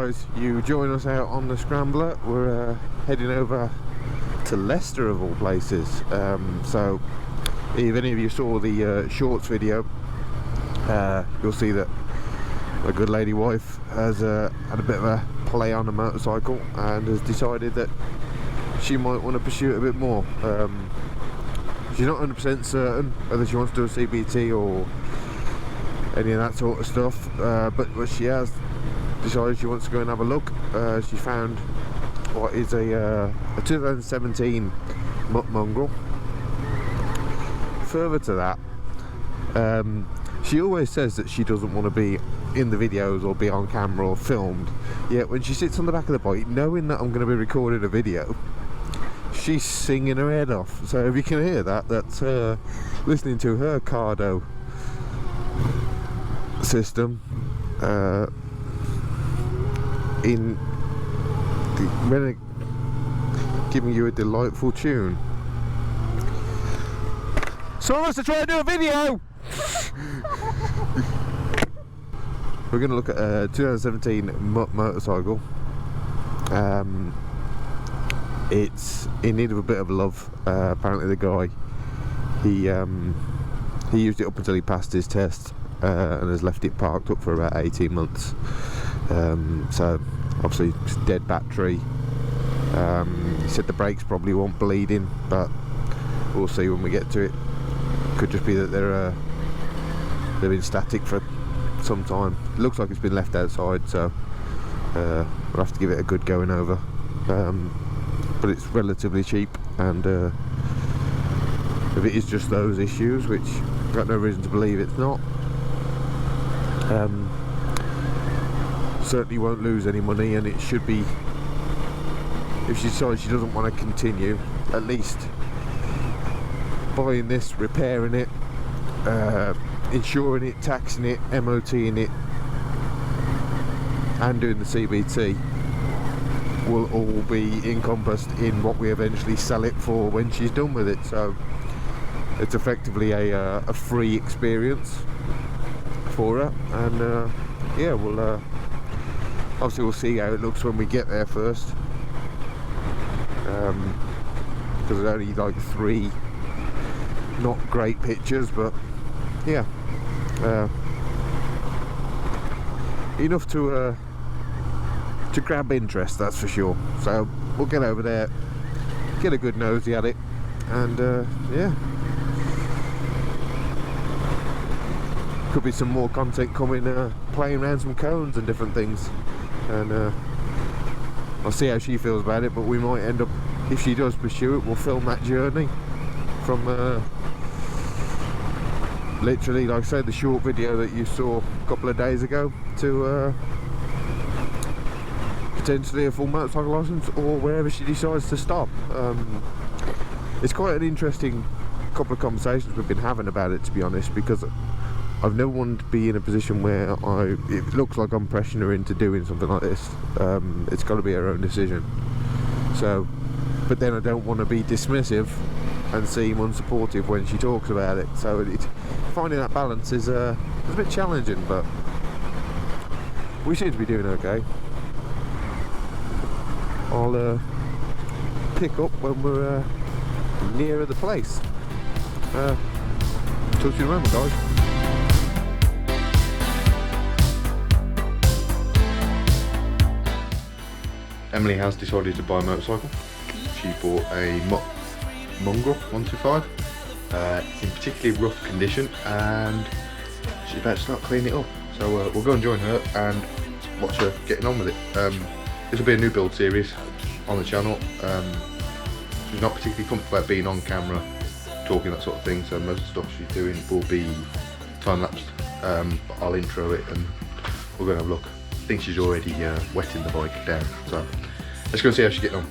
guys, you join us out on the Scrambler. We're heading over to Leicester of all places. So if any of you saw the shorts video, you'll see that a good lady wife has had a bit of a play on a motorcycle and has decided that she might want to pursue it a bit more. She's not 100% certain whether she wants to do a CBT or any of that sort of stuff, but she has decided she wants to go and have a look. She found what is a 2017 Mutt Mongrel. Further to that, she always says that she doesn't want to be in the videos or be on camera or filmed, yet when she sits on the back of the bike knowing that I'm going to be recording a video, she's singing her head off. So if you can hear that, that's her listening to her cardo system giving you a delightful tune. So I wants to try and do a video. We're going to look at a 2017 Mutt motorcycle. It's in need of a bit of love. Apparently the guy, he used it up until he passed his test and has left it parked up for about 18 months. So obviously it's dead battery. He said the brakes probably won't bleed in, but we'll see when we get to it. Could just be that they've been static for some time. It looks like it's been left outside, so we'll have to give it a good going over. But it's relatively cheap, and if it is just those issues, which I've got no reason to believe it's not, certainly won't lose any money, and it should be, if she decides she doesn't want to continue, at least buying this, repairing it, insuring it, taxing it, MOTing it, and doing the CBT will all be encompassed in what we eventually sell it for when she's done with it. So it's effectively a free experience for her, and yeah, we'll obviously we'll see how it looks when we get there first, because there's only like 3 not great pictures, but yeah, enough to grab interest, that's for sure. So we'll get over there, get a good nosy at it, and yeah, could be some more content coming, playing around some cones and different things, and I'll see how she feels about it. But we might end up, if she does pursue it, we'll film that journey from literally, like I said, the short video that you saw a couple of days ago, to potentially a full motorcycle license, or wherever she decides to stop. It's quite an interesting couple of conversations we've been having about it, to be honest, because I've never wanted to be in a position where it looks like I'm pressuring her into doing something like this. It's got to be her own decision. So, but then I don't want to be dismissive and seem unsupportive when she talks about it. So finding that balance is a bit challenging, but we seem to be doing okay. I'll pick up when we're nearer the place. Talk to you remember, guys. Emily has decided to buy a motorcycle. She bought a Mutt Mongrel 125. It's in particularly rough condition, and she's about to start cleaning it up. So we'll go and join her and watch her getting on with it. This will be a new build series on the channel. She's not particularly comfortable about being on camera, talking, that sort of thing, so most of the stuff she's doing will be time-lapsed. But I'll intro it and we'll go and have a look. I think she's already wetting the bike down, so let's go and see how she's getting on.